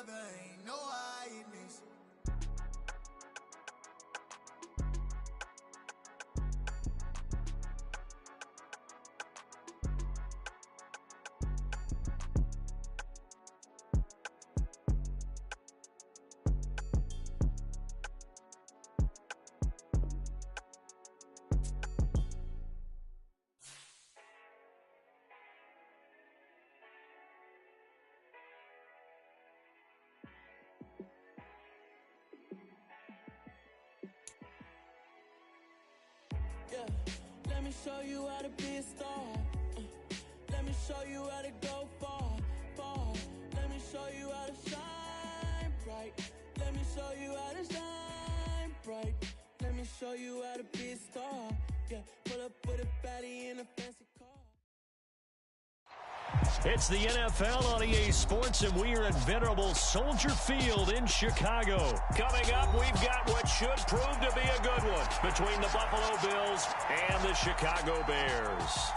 there ain't no hiding this. Yeah, let me show you how to be a star. Let me show you how to go far, far. Let me show you how to shine bright. Let me show you how to shine bright. Let me show you how to be a star. Yeah, pull up with a baddie in a fancy car. It's the NFL on EA Sports, and we are at venerable Soldier Field in Chicago. Coming up, we've got what should prove to be a good one between the Buffalo Bills and the Chicago Bears.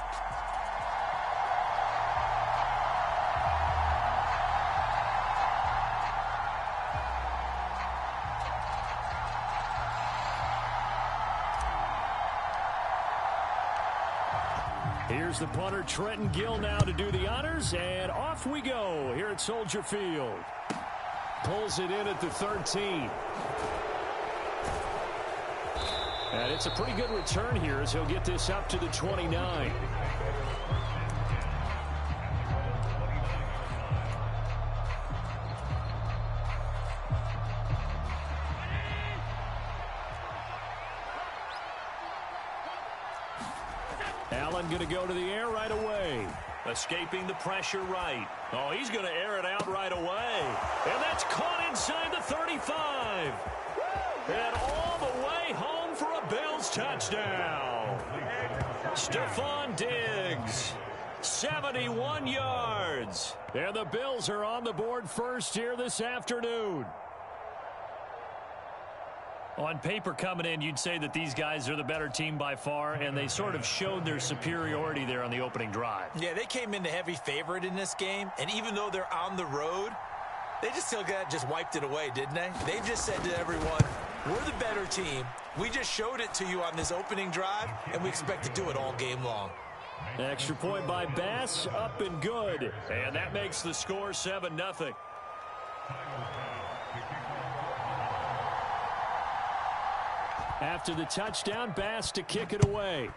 Here's the punter, Trenton Gill, now to do the honors, and off we go here at Soldier Field. Pulls it in at the 13. And it's a pretty good return here as he'll get this up to the 29. Allen going to go to the air right away. Escaping the pressure right. Oh, he's going to air it out right away. And that's caught inside the 35. And all the way home for a Bills touchdown. Stephon Diggs, 71 yards. And the Bills are on the board first here this afternoon. On paper coming in, you'd say that these guys are the better team by far, and they sort of showed their superiority there on the opening drive. Yeah, they came in the heavy favorite in this game, and even though they're on the road, they just just wiped it away, didn't they? They just said to everyone, we're the better team. We just showed it to you on this opening drive, and we expect to do it all game long. Extra point by Bass, up and good. And that makes the score 7-0. After the touchdown, Bass to kick it away.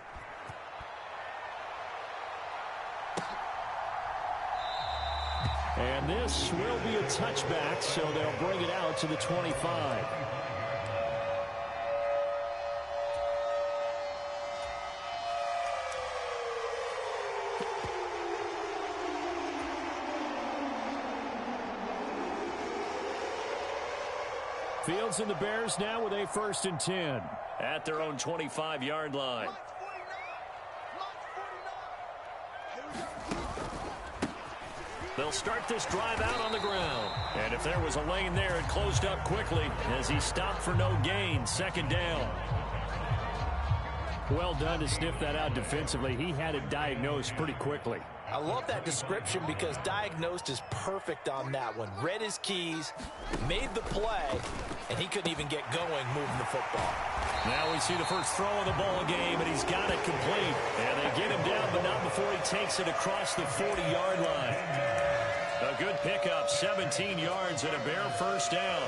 And this will be a touchback, so they'll bring it out to the 25. Fields and the Bears now with a 1st and 10 at their own 25-yard line. They'll start this drive out on the ground. And if there was a lane there, it closed up quickly as he stopped for no gain. 2nd down. Well done to sniff that out defensively. He had it diagnosed pretty quickly. I love that description because diagnosed is perfect on that one. Read his keys, made the play, and he couldn't even get going moving the football. Now we see the first throw of the ball game, and he's got it complete. And they get him down, but not before he takes it across the 40-yard line. A good pickup, 17 yards and a Bear 1st down.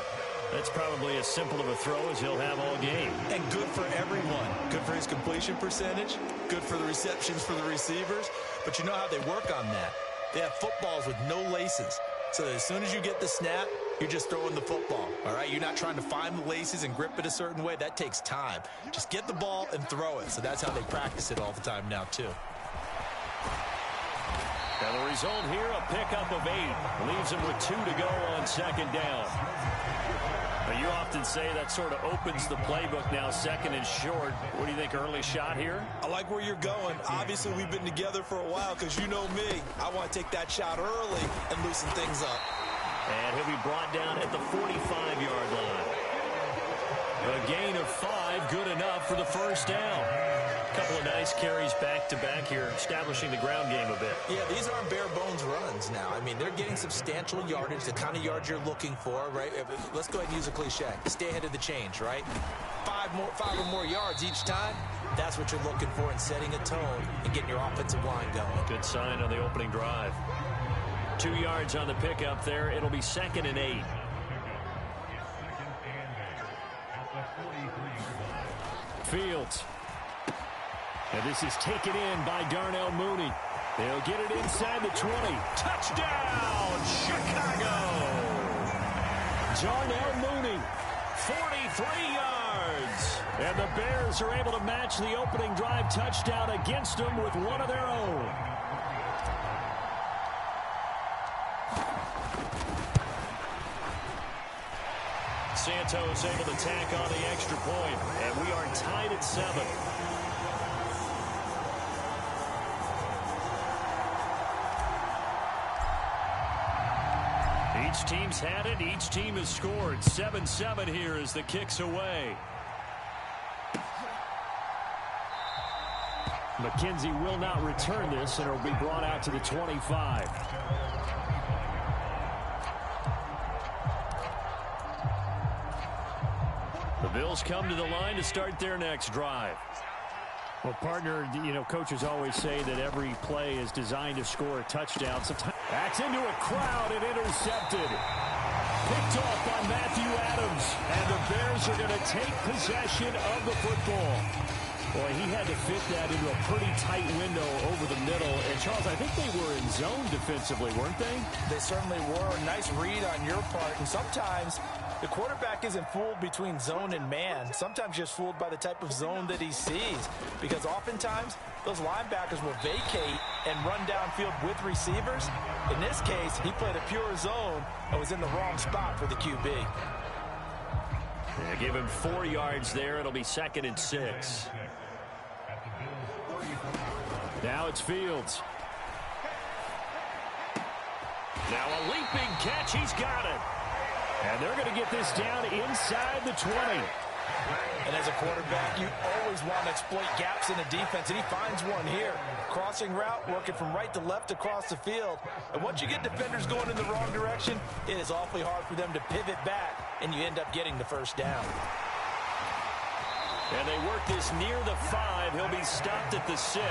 That's probably as simple of a throw as he'll have all game. And good for everyone. Good for his completion percentage. Good for the receptions for the receivers. But you know how they work on that. They have footballs with no laces. So that as soon as you get the snap, you're just throwing the football. All right? You're not trying to find the laces and grip it a certain way. That takes time. Just get the ball and throw it. So that's how they practice it all the time now, too. And the result here, a pickup of 8. Leaves him with 2 to go on 2nd down. Now, you often say that sort of opens the playbook now, 2nd and short. What do you think, early shot here? I like where you're going. Obviously, we've been together for a while because you know me. I want to take that shot early and loosen things up. And he'll be brought down at the 45-yard line. A gain of 5, good enough for the 1st down. Couple of nice carries back-to-back here, establishing the ground game a bit. Yeah, these aren't bare-bones runs now. I mean, they're getting substantial yardage, the kind of yards you're looking for, right? Let's go ahead and use a cliche. Stay ahead of the change, right? Five or more yards each time. That's what you're looking for in setting a tone and getting your offensive line going. Good sign on the opening drive. 2 yards on the pickup there. It'll be 2nd and 8. Fields. And this is taken in by Darnell Mooney. They'll get it inside the 20. Touchdown, Chicago! Darnell Mooney, 43 yards. And the Bears are able to match the opening drive touchdown against them with one of their own. Santos able to tack on the extra point, and we are tied at 7. Each team's had it. Each team has scored. 7-7 here as the kick's away. McKenzie will not return this, and it'll be brought out to the 25. The Bills come to the line to start their next drive. Well, partner, you know, coaches always say that every play is designed to score a touchdown. Sometimes backs into a crowd and intercepted. Picked off by Matthew Adams. And the Bears are going to take possession of the football. Boy, he had to fit that into a pretty tight window over the middle. And, Charles, I think they were in zone defensively, weren't they? They certainly were. A nice read on your part. And sometimes the quarterback isn't fooled between zone and man. Sometimes just fooled by the type of zone that he sees. Because oftentimes, those linebackers will vacate and run downfield with receivers. In this case, he played a pure zone and was in the wrong spot for the QB. Yeah, give him 4 yards there. It'll be 2nd and 6. Now it's Fields. Now a leaping catch. He's got it. And they're going to get this down inside the 20. And as a quarterback, you always want to exploit gaps in the defense, and he finds one here. Crossing route, working from right to left across the field. And once you get defenders going in the wrong direction, it is awfully hard for them to pivot back, and you end up getting the first down. And they work this near the 5. He'll be stopped at the 6.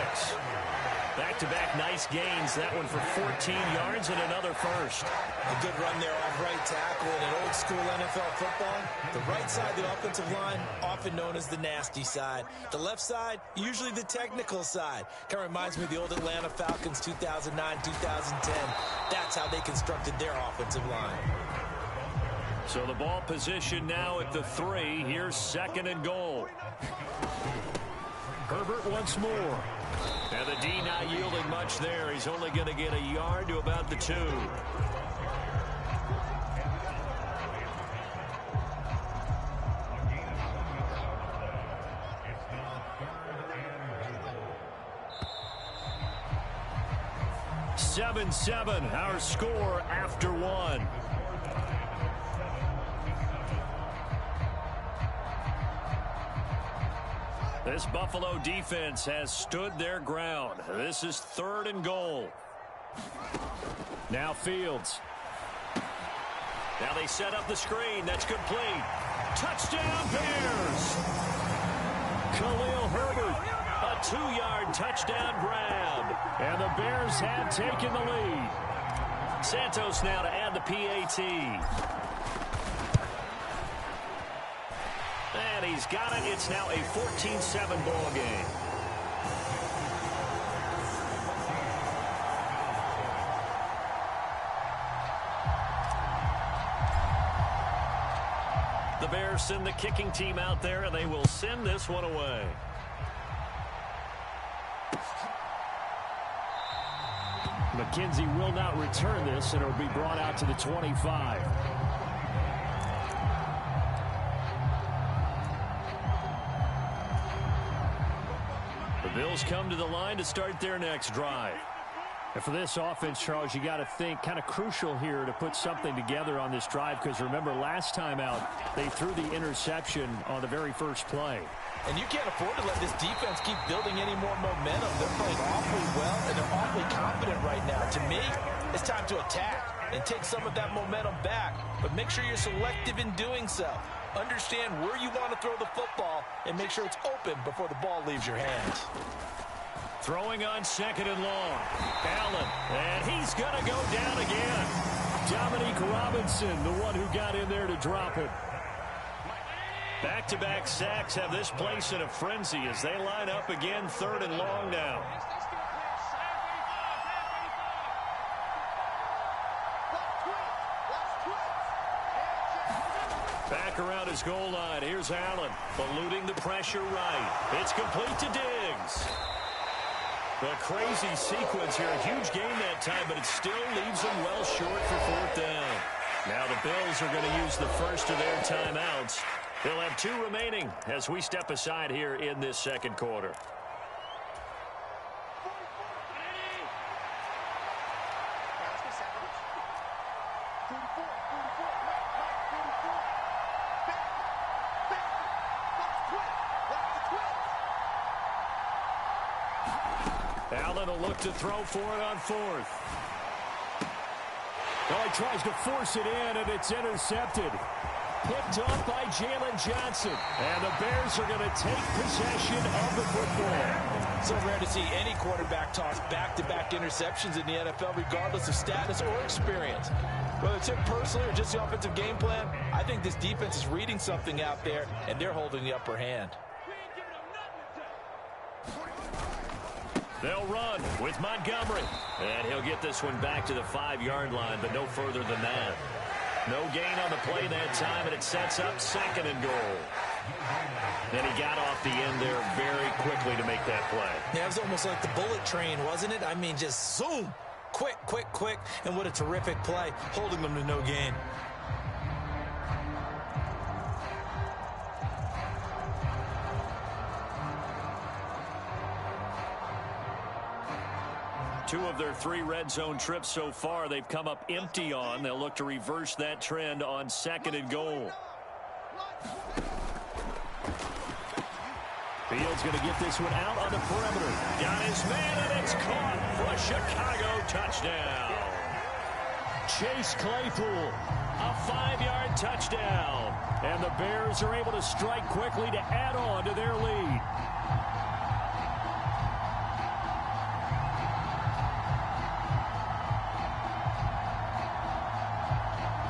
Back-to-back nice gains. That one for 14 yards and another first. A good run there off right tackle in an old-school NFL football. The right side of the offensive line, often known as the nasty side. The left side, usually the technical side. Kind of reminds me of the old Atlanta Falcons 2009-2010. That's how they constructed their offensive line. So the ball position now at the 3. Here's 2nd and goal. Herbert once more. And the D not yielding much there. He's only going to get a yard to about the 2. Seven, our score after 1. This Buffalo defense has stood their ground. This is 3rd and goal. Now Fields. Now they set up the screen. That's complete. Touchdown Bears! Khalil Herbert, a 2-yard touchdown grab. And the Bears have taken the lead. Santos now to add the PAT. And he's got it. It's now a 14-7 ball game. The Bears send the kicking team out there, and they will send this one away. McKenzie will not return this, and it will be brought out to the 25. The Bills come to the line to start their next drive. And for this offense, Charles, you got to think kind of crucial here to put something together on this drive, because remember last time out they threw the interception on the very first play. And you can't afford to let this defense keep building any more momentum. They're playing awfully well, and they're awfully confident right now. To me, it's time to attack and take some of that momentum back, but make sure you're selective in doing so. Understand where you want to throw the football and make sure it's open before the ball leaves your hands. Throwing on 2nd and long. Allen, and he's going to go down again. Dominique Robinson, the one who got in there to drop it. Back-to-back sacks have this place in a frenzy as they line up again, 3rd and long now. Back around his goal line. Here's Allen, eluding the pressure right. It's complete to Diggs. A crazy sequence here. A huge game that time, but it still leaves them well short for 4th down. Now the Bills are going to use the first of their timeouts. They'll have 2 remaining as we step aside here in this second quarter. Allen will look to throw for it on 4th. Well, he tries to force it in, and it's intercepted. Picked off by Jalen Johnson. And the Bears are going to take possession of the football. So rare to see any quarterback toss back-to-back interceptions in the NFL, regardless of status or experience. Whether it's him personally or just the offensive game plan, I think this defense is reading something out there, and they're holding the upper hand. They'll run with Montgomery. And he'll get this one back to the 5-yard line, but no further than that. No gain on the play that time, and it sets up 2nd and goal. And he got off the end there very quickly to make that play. Yeah, it was almost like the bullet train, wasn't it? I mean, just zoom. Quick, quick, quick. And what a terrific play, holding them to no gain. Two of their 3 red zone trips so far, they've come up empty on. They'll look to reverse that trend on 2nd and goal. Fields going to get this one out on the perimeter. Got his man, and it's caught for a Chicago touchdown. Chase Claypool, a 5-yard touchdown. And the Bears are able to strike quickly to add on to their lead.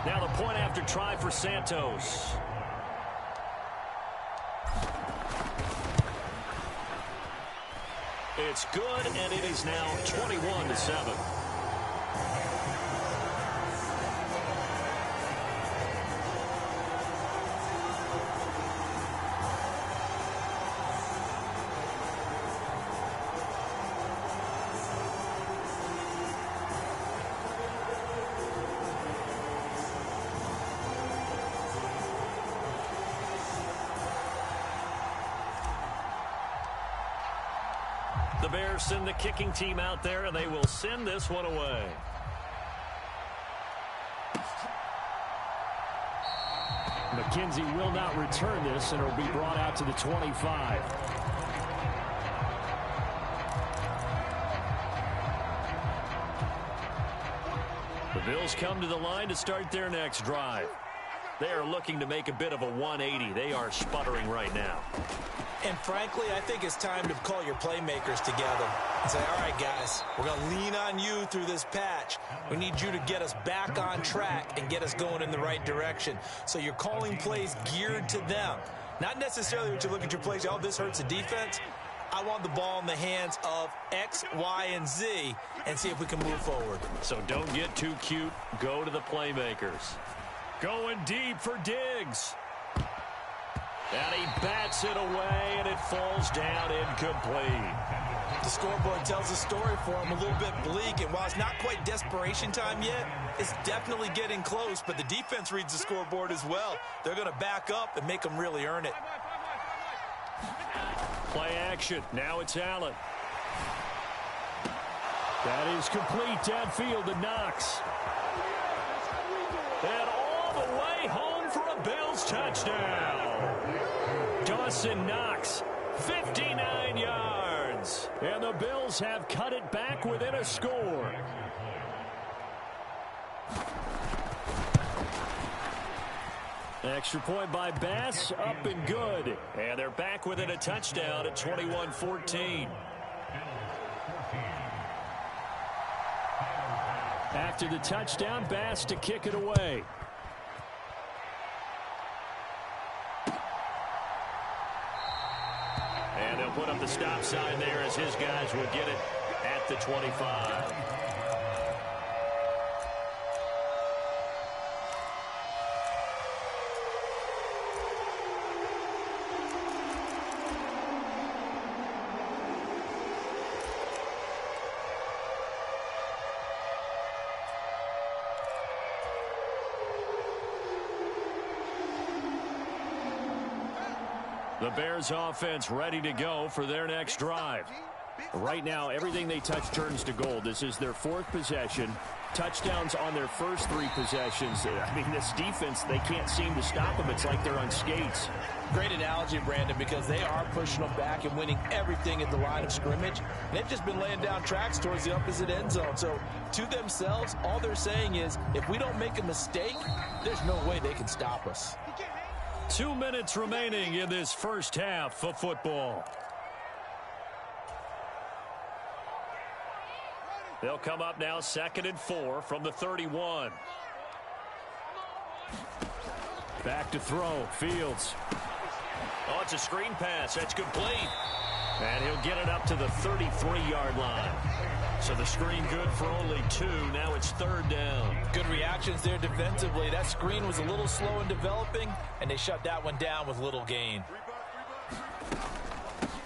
Now the point after try for Santos. It's good, and it is now 21-7. The Bears send the kicking team out there, and they will send this one away. McKenzie will not return this, and it will be brought out to the 25. The Bills come to the line to start their next drive. They are looking to make a bit of a 180. They are sputtering right now. And frankly, I think it's time to call your playmakers together and say, all right, guys, we're going to lean on you through this patch. We need you to get us back on track and get us going in the right direction. So you're calling plays geared to them. Not necessarily what you look at your plays, oh, this hurts the defense. I want the ball in the hands of X, Y, and Z and see if we can move forward. So don't get too cute. Go to the playmakers. Going deep for Diggs. And he bats it away, and it falls down incomplete. The scoreboard tells a story for him, a little bit bleak, and while it's not quite desperation time yet, it's definitely getting close, but the defense reads the scoreboard as well. They're going to back up and make them really earn it. Play action. Now it's Allen. That is complete downfield to Knox. And all the way home for a Bills touchdown. Dawson Knox, 59 yards. And the Bills have cut it back within a score. Extra point by Bass, up and good. And they're back within a touchdown at 21-14. After the touchdown, Bass to kick it away. And they'll put up the stop sign there as his guys will get it at the 25. The Bears offense ready to go for their next drive. Right now, everything they touch turns to gold. This is their fourth possession. Touchdowns on their first three possessions. I mean, this defense, they can't seem to stop them. It's like they're on skates. Great analogy, Brandon, because they are pushing them back and winning everything at the line of scrimmage. They've just been laying down tracks towards the opposite end zone. So, to themselves, all they're saying is, if we don't make a mistake, there's no way they can stop us. 2 minutes remaining in this first half of football. They'll come up now 2nd and 4 from the 31. Back to throw. Fields. Oh, it's a screen pass. That's complete. And he'll get it up to the 33-yard line. So the screen good for only 2. Now it's 3rd down. Good reactions there defensively. That screen was a little slow in developing, and they shut that one down with little gain.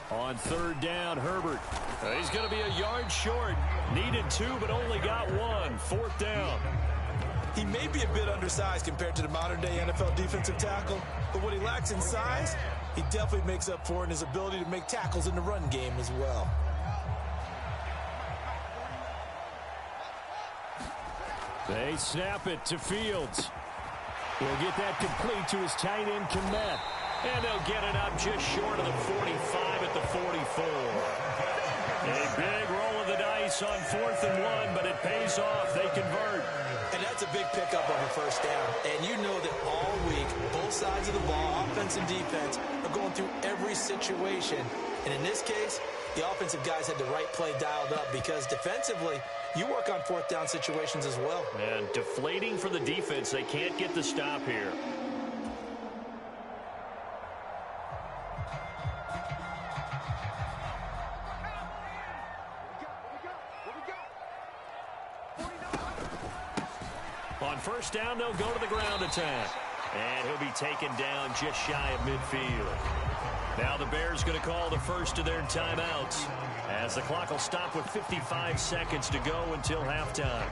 On 3rd down, Herbert. He's going to be a yard short. Needed 2, but only got 1. 4th down. He may be a bit undersized compared to the modern-day NFL defensive tackle, but what he lacks in size, he definitely makes up for in his ability to make tackles in the run game as well. They snap it to Fields. He'll get that complete to his tight end, Kmet. And they'll get it up just short of the 45 at the 44. A big roll of the dice on 4th and 1, but it pays off. They convert. And that's a big pickup of a first down. And you know that all week, both sides of the ball, offense and defense, are going through every situation. And in this case, the offensive guys had the right play dialed up because defensively, you work on 4th down situations as well. And deflating for the defense. They can't get the stop here. On 1st down, they'll go to the ground attack. And he'll be taken down just shy of midfield. Now the Bears going to call the first of their timeouts, as the clock will stop with 55 seconds to go until halftime.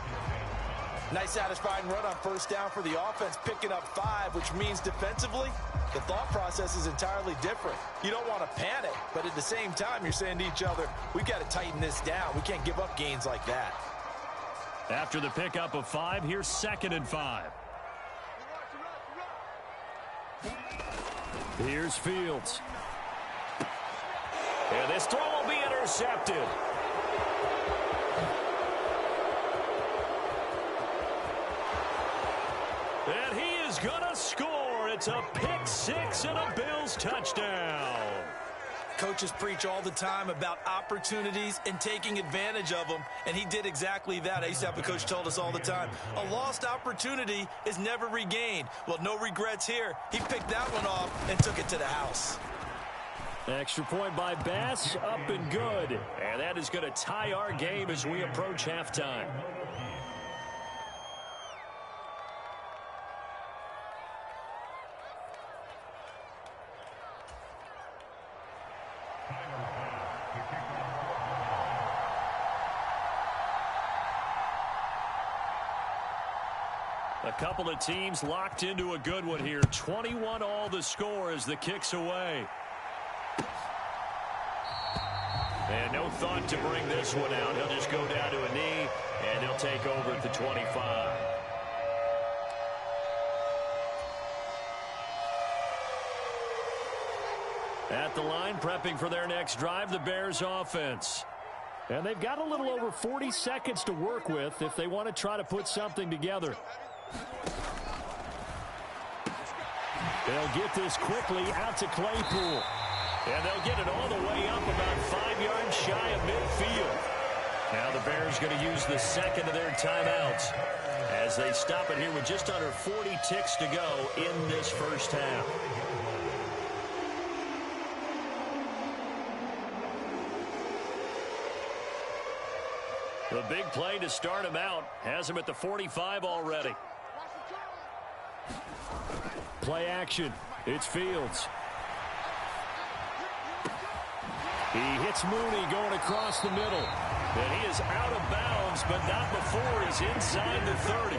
Nice satisfying run on 1st down for the offense, picking up 5, which means defensively, the thought process is entirely different. You don't want to panic, but at the same time, you're saying to each other, we've got to tighten this down. We can't give up gains like that. After the pickup of 5, here's 2nd and 5. Here's Fields. And this throw will be intercepted. And he is going to score. It's a pick 6 and a Bills touchdown. Coaches preach all the time about opportunities and taking advantage of them, and he did exactly that. I used to have a coach told us all the time, a lost opportunity is never regained. Well, no regrets here. He picked that one off and took it to the house. Extra point by Bass, up and good. And that is going to tie our game as we approach halftime. A couple of teams locked into a good one here. 21 all the score as the kick's away. And no thought to bring this one out. He'll just go down to a knee, and he'll take over at the 25. At the line, prepping for their next drive, the Bears offense. And they've got a little over 40 seconds to work with if they want to try to put something together. They'll get this quickly out to Claypool. And they'll get it all the way up about 5 yards shy of midfield. Now the Bears going to use the second of their timeouts as they stop it here with just under 40 ticks to go in this first half. The big play to start him out has him at the 45 already. Play action. It's Fields. He hits Mooney going across the middle. And he is out of bounds, but not before he's inside the 30.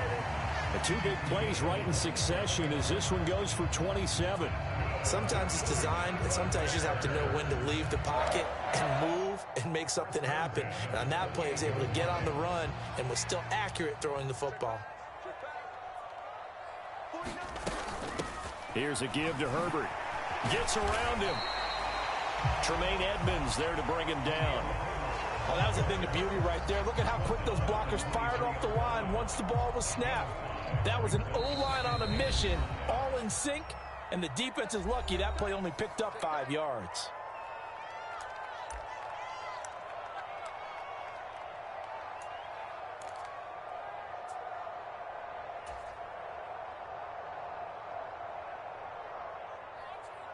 The two big plays right in succession as this one goes for 27. Sometimes it's designed, and sometimes you just have to know when to leave the pocket and move and make something happen. And on that play, he was able to get on the run and was still accurate throwing the football. Here's a give to Herbert. Gets around him. Tremaine Edmonds there to bring him down. Well, that was a thing of beauty right there. Look at how quick those blockers fired off the line once the ball was snapped. That was an O-line on a mission, all in sync. And the defense is lucky that play only picked up 5 yards.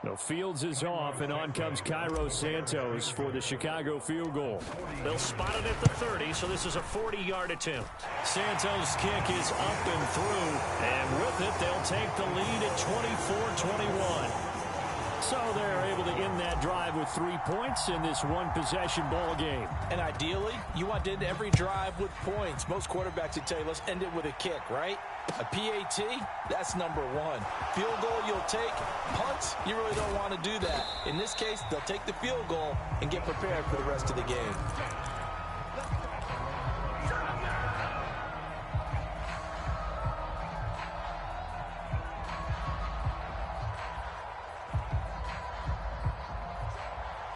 No, Fields is off, and on comes Cairo Santos for the Chicago field goal. They'll spot it at the 30, so this is a 40-yard attempt. Santos' kick is up and through, and with it, they'll take the lead at 24-21. So they're able to end that drive with 3 points in this one-possession ball game. And ideally, you want to end every drive with points. Most quarterbacks would tell you, let's end it with a kick, right? A PAT, that's number one. Field goal you'll take. Punts, you really don't want to do that. In this case, they'll take the field goal and get prepared for the rest of the game.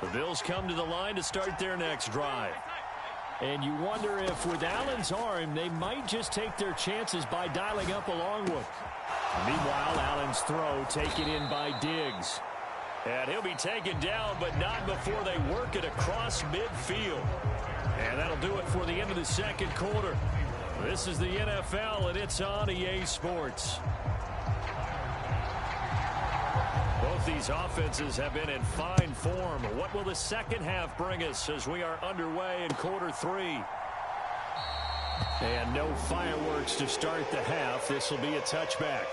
The Bills come to the line to start their next drive. And you wonder if with Allen's arm, they might just take their chances by dialing up a long one. Meanwhile, Allen's throw taken in by Diggs. And he'll be taken down, but not before they work it across midfield. And that'll do it for the end of the second quarter. This is the NFL, and it's on EA Sports. Both these offenses have been in fine form. What will the second half bring us as we are underway in quarter 3? And no fireworks to start the half. This will be a touchback.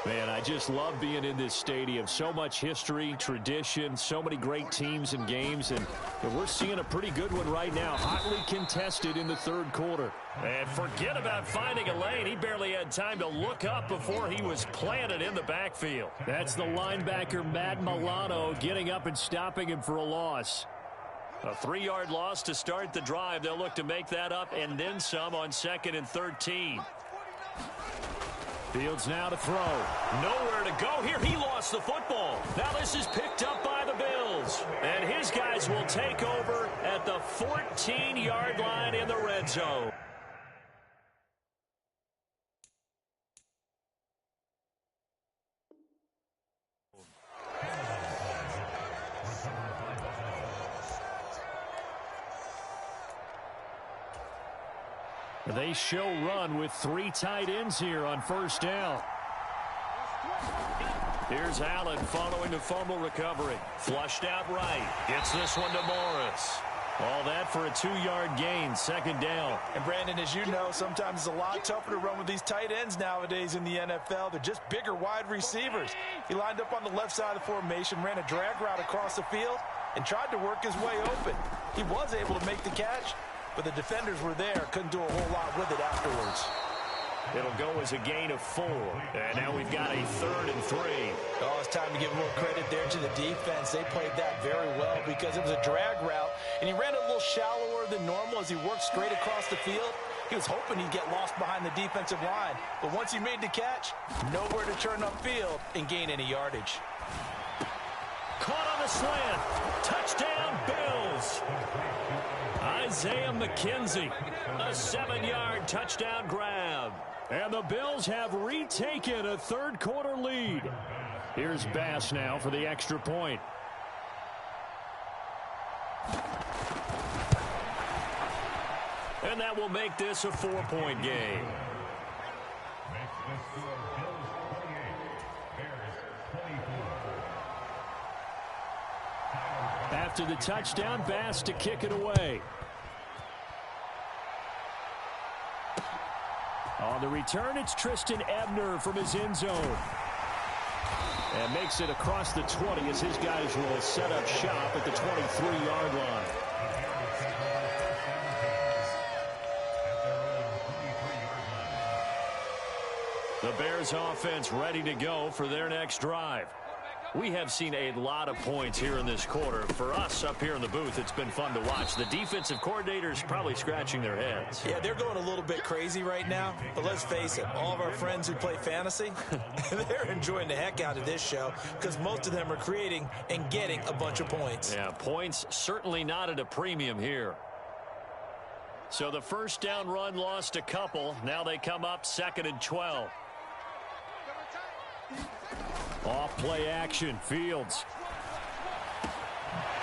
Man, I just love being in this stadium. So much history, tradition, so many great teams and games, and we're seeing a pretty good one right now. Hotly contested in the third quarter. And forget about finding a lane. He barely had time to look up before he was planted in the backfield. That's the linebacker, Matt Milano, getting up and stopping him for a loss. A 3-yard loss to start the drive. They'll look to make that up and then some on 2nd and 13. Fields now to throw. Nowhere to go here. He lost the football. Now this is picked up by the Bills. And his guys will take over at the 14-yard line in the red zone. They show run with 3 tight ends here on first down. Here's Allen following the fumble recovery. Flushed out right. Gets this one to Morris. All that for a 2-yard gain, 2nd down. And Brandon, as you know, sometimes it's a lot tougher to run with these tight ends nowadays in the NFL. They're just bigger wide receivers. He lined up on the left side of the formation, ran a drag route across the field, and tried to work his way open. He was able to make the catch, but the defenders were there, couldn't do a whole lot with it afterwards. It'll go as a gain of 4. And now we've got a 3rd and 3. Oh, it's time to give a little credit there to the defense. They played that very well because it was a drag route, and he ran it a little shallower than normal as he worked straight across the field. He was hoping he'd get lost behind the defensive line, but once he made the catch, nowhere to turn upfield and gain any yardage. Caught on the slant. Touchdown, Bills. Isaiah McKenzie, a 7-yard touchdown grab. And the Bills have retaken a third-quarter lead. Here's Bass now for the extra point. And that will make this a 4-point game. After the touchdown, Bass to kick it away. On the return, it's Tristan Ebner from his end zone. And makes it across the 20 as his guys will set up shop at the 23-yard line. The Bears offense ready to go for their next drive. We have seen a lot of points here in this quarter. For us up here in the booth, it's been fun to watch. The defensive coordinators probably scratching their heads. Yeah, they're going a little bit crazy right now. But let's face it, all of our friends who play fantasy, they're enjoying the heck out of this show because most of them are creating and getting a bunch of points. Yeah, points certainly not at a premium here. So the first down run lost a couple. Now they come up 2nd and 12. Off play action, Fields.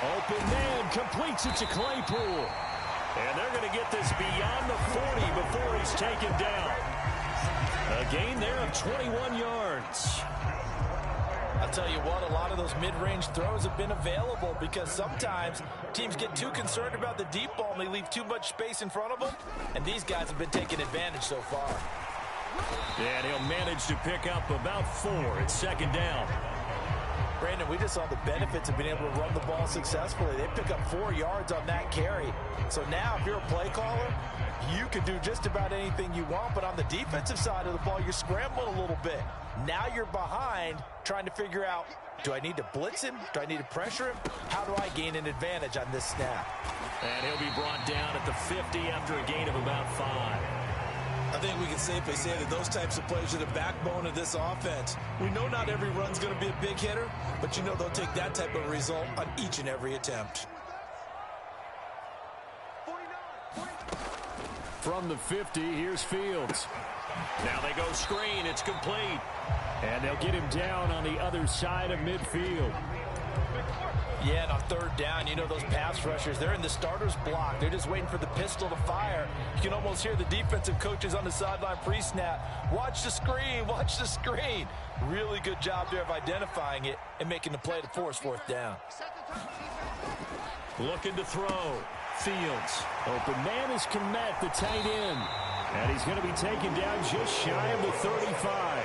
Open man, completes it to Claypool. And they're going to get this beyond the 40 before he's taken down. A gain there of 21 yards. I'll tell you what, a lot of those mid-range throws have been available because sometimes teams get too concerned about the deep ball and they leave too much space in front of them. And these guys have been taking advantage so far. And he'll manage to pick up about 4 at 2nd down. Brandon, we just saw the benefits of being able to run the ball successfully. They pick up 4 yards on that carry. So now if you're a play caller, you can do just about anything you want. But on the defensive side of the ball, you're scrambling a little bit. Now you're behind trying to figure out, do I need to blitz him? Do I need to pressure him? How do I gain an advantage on this snap? And he'll be brought down at the 50 after a gain of about 5. I think we can safely say that those types of plays are the backbone of this offense. We know not every run's going to be a big hitter, but you know they'll take that type of result on each and every attempt. From the 50, here's Fields. Now they go screen. It's complete. And they'll get him down on the other side of midfield. Yeah, and on 3rd down, you know those pass rushers, they're in the starter's block. They're just waiting for the pistol to fire. You can almost hear the defensive coaches on the sideline pre-snap. Watch the screen, watch the screen. Really good job there of identifying it and making the play to force 4th down. Looking to throw. Fields. Open man is Kmet, the tight end. And he's going to be taken down just shy of the 35.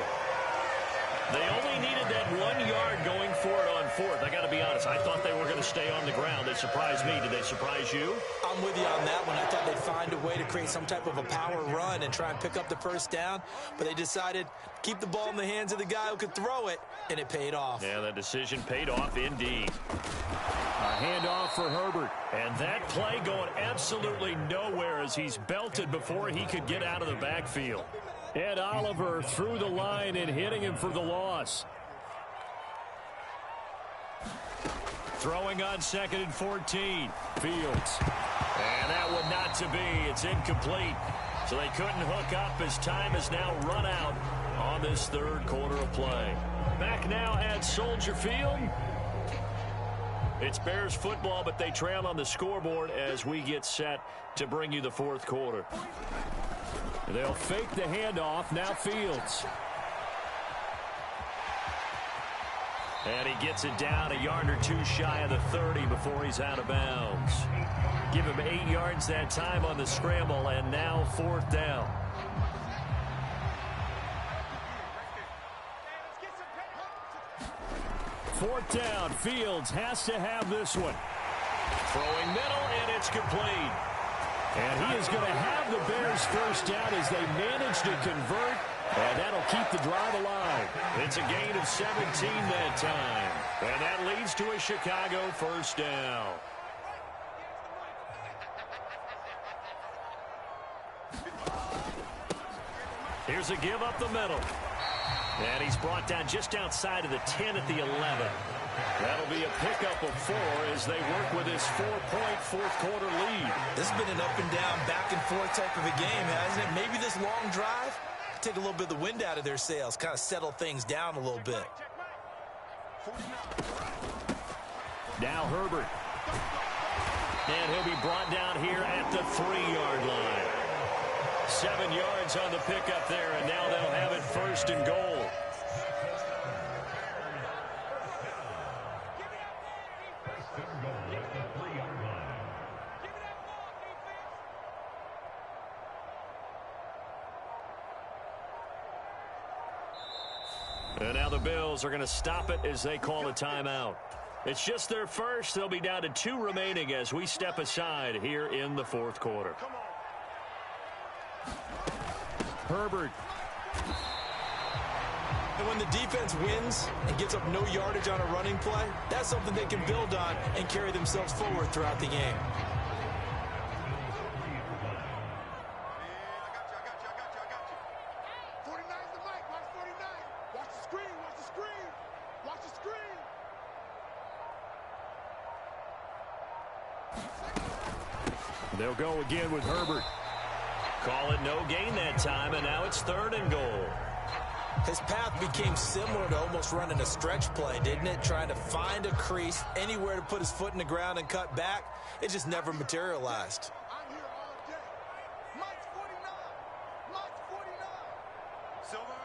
They only needed that 1 yard going for it on 4th. I got to be honest. I thought they were going to stay on the ground. They surprised me. Did they surprise you? I'm with you on that one. I thought they'd find a way to create some type of a power run and try and pick up the 1st down. But they decided to keep the ball in the hands of the guy who could throw it, and it paid off. Yeah, that decision paid off indeed. A handoff for Herbert. And that play going absolutely nowhere as he's belted before he could get out of the backfield. Ed Oliver through the line and hitting him for the loss. Throwing on 2nd and 14. Fields. And that one not to be. It's incomplete. So they couldn't hook up as time has now run out on this 3rd quarter of play. Back now at Soldier Field. It's Bears football, but they trail on the scoreboard as we get set to bring you the 4th quarter. They'll fake the handoff. Now Fields. And he gets it down a yard or 2 shy of the 30 before he's out of bounds. Give him 8 yards that time on the scramble, and now 4th down. Fourth down. Fields has to have this one. Throwing middle, and it's complete. And he is going to have the Bears first down as they manage to convert, and that'll keep the drive alive. It's a gain of 17 that time, and that leads to a Chicago first down. Here's a give up the middle. And he's brought down just outside of the 10 at the 11. That'll be a pickup of 4 as they work with his 4-point fourth-quarter lead. This has been an up-and-down, back-and-forth type of a game, hasn't it? Maybe this long drive, take a little bit of the wind out of their sails, kind of settle things down a little bit. Now Herbert. And he'll be brought down here at the 3-yard line. 7 yards on the pickup there, and now they'll have it first and goal. And now the Bills are going to stop it as they call a timeout. It's just their first. They'll be down to 2 remaining as we step aside here in the fourth quarter. Herbert. And when the defense wins and gives up no yardage on a running play, that's something they can build on and carry themselves forward throughout the game. They'll go again with Herbert. Call it no gain that time, and now it's 3rd and goal. His path became similar to almost running a stretch play, didn't it? Trying to find a crease, anywhere to put his foot in the ground and cut back. It just never materialized. I'm here all day. Mike's 49. Mike's 49. Silver.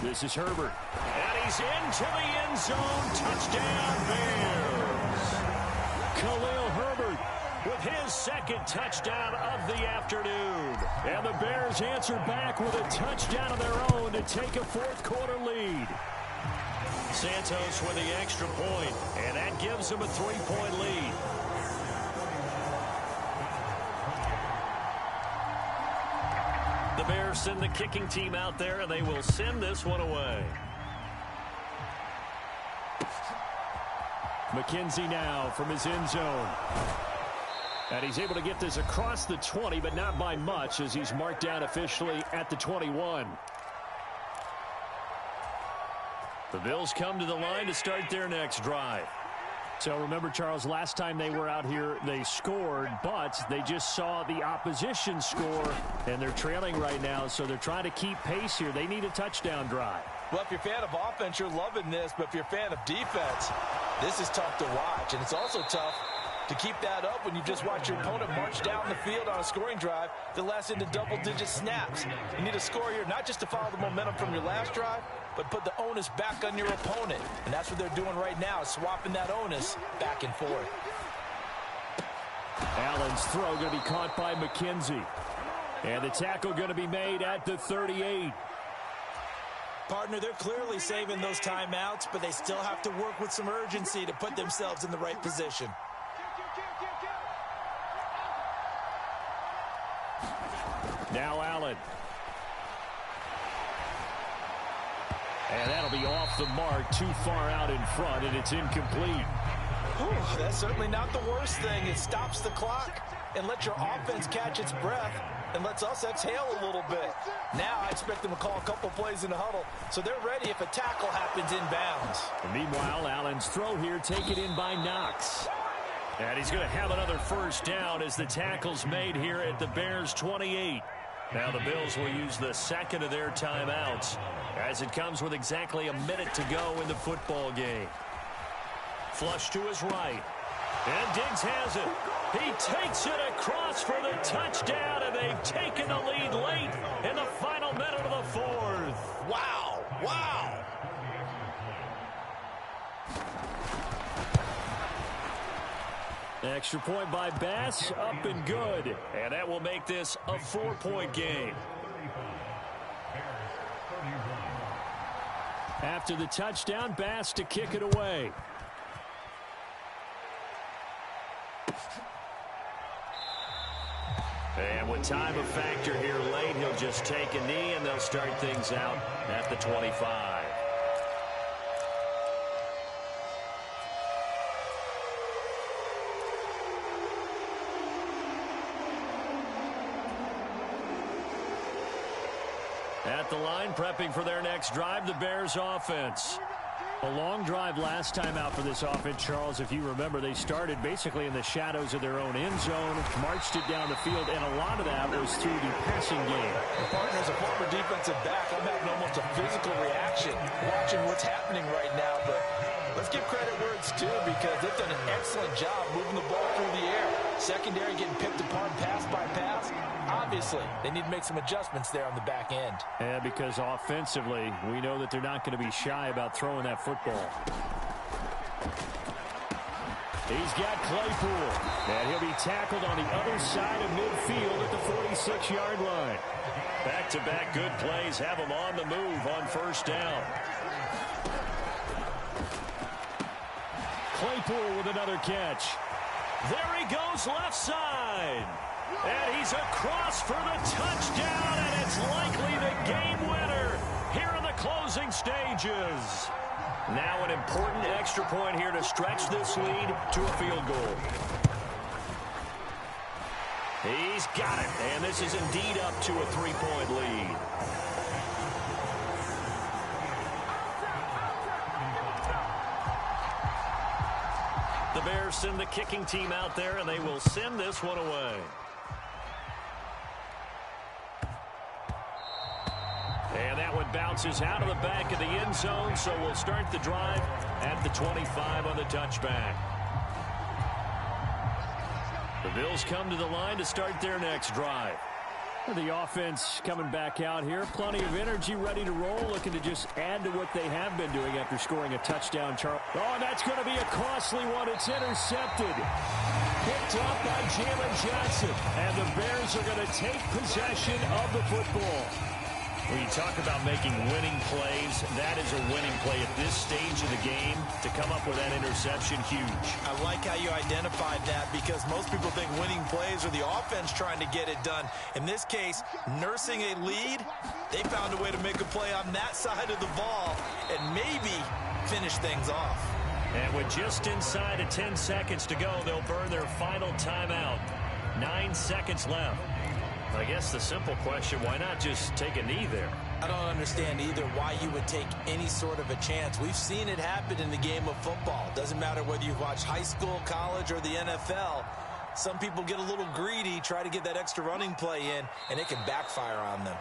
This is Herbert. And he's into the end zone. Touchdown, Bears. Khalil Herbert with his 2nd touchdown of the afternoon. And the Bears answer back with a touchdown of their own to take a fourth-quarter lead. Santos with the extra point, and that gives them a 3-point lead. The Bears send the kicking team out there, and they will send this one away. McKenzie now from his end zone. And he's able to get this across the 20, but not by much as he's marked down officially at the 21. The Bills come to the line to start their next drive. So remember, Charles, last time they were out here, they scored, but they just saw the opposition score, and they're trailing right now, so they're trying to keep pace here. They need a touchdown drive. Well, if you're a fan of offense, you're loving this, but if you're a fan of defense, this is tough to watch, and it's also tough to keep that up when you just watch your opponent march down the field on a scoring drive that lasts into double-digit snaps. You need a score here not just to follow the momentum from your last drive, but put the onus back on your opponent. And that's what they're doing right now, swapping that onus back and forth. Allen's throw going to be caught by McKenzie. And the tackle going to be made at the 38. Partner, they're clearly saving those timeouts, but they still have to work with some urgency to put themselves in the right position. Now Allen. And that'll be off the mark, too far out in front, and it's incomplete. Whew, that's certainly not the worst thing. It stops the clock and lets your offense catch its breath and lets us exhale a little bit. Now I expect them to call a couple plays in the huddle, so they're ready if a tackle happens inbounds. And meanwhile, Allen's throw here taken in by Knox. And he's going to have another first down as the tackle's made here at the Bears' 28. Now the Bills will use the 2nd of their timeouts as it comes with exactly a minute to go in the football game. Flush to his right. And Diggs has it. He takes it across for the touchdown, and they've taken the lead late in the final minute of the 4th. Wow. Wow. Extra point by Bass, up and good. And that will make this a 4-point game. After the touchdown, Bass to kick it away. And with time a factor here late, he'll just take a knee, and they'll start things out at the 25. At the line, prepping for their next drive, the Bears offense. A long drive last time out for this offense, Charles. If you remember, they started basically in the shadows of their own end zone, marched it down the field, and a lot of that was through the passing game. Partner, as a former defensive back, I'm having almost a physical reaction watching what's happening right now. But let's give credit where it's due, because they've done an excellent job moving the ball through the air. Secondary getting picked apart pass by pass. Obviously, they need to make some adjustments there on the back end. Yeah, because offensively, we know that they're not going to be shy about throwing that football. He's got Claypool, and he'll be tackled on the other side of midfield at the 46-yard line. Back-to-back good plays have him on the move on first down. Claypool with another catch. There he goes left side. And he's across for the touchdown, and it's likely the game winner here in the closing stages. Now an important extra point here to stretch this lead to a field goal. He's got it, and this is indeed up to a 3-point lead. The Bears send the kicking team out there, and they will send this one away. And that one bounces out of the back of the end zone, so we'll start the drive at the 25 on the touchback. The Bills come to the line to start their next drive. The offense coming back out here. Plenty of energy, ready to roll, looking to just add to what they have been doing after scoring a touchdown. Oh, that's going to be a costly one. It's intercepted. Picked off by Jalen Johnson. And the Bears are going to take possession of the football. When you talk about making winning plays, that is a winning play at this stage of the game. To come up with that interception, huge. I like how you identified that, because most people think winning plays are the offense trying to get it done. In this case, nursing a lead, they found a way to make a play on that side of the ball and maybe finish things off. And with just inside of 10 seconds to go, they'll burn their final timeout. 9 seconds left. I guess the simple question, why not just take a knee there? I don't understand either why you would take any sort of a chance. We've seen it happen in the game of football. Doesn't matter whether you watch high school, college, or the NFL. Some people get a little greedy, try to get that extra running play in, and it can backfire on them.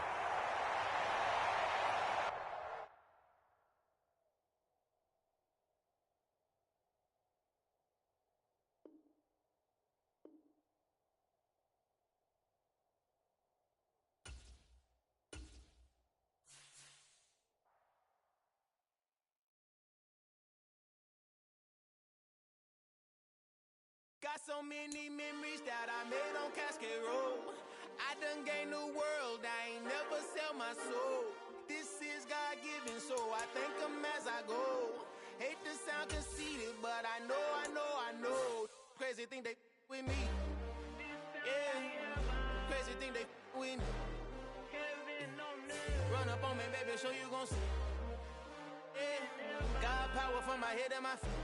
Got so many memories that I made on Cascade Road. I done gained the world, I ain't never sell my soul. This is God-given, so I thank him as I go. Hate to sound conceited, but I know. Crazy think they with me. Yeah, crazy think they with me. Run up on me, baby, show you gon' see. Yeah, God power from my head and my feet.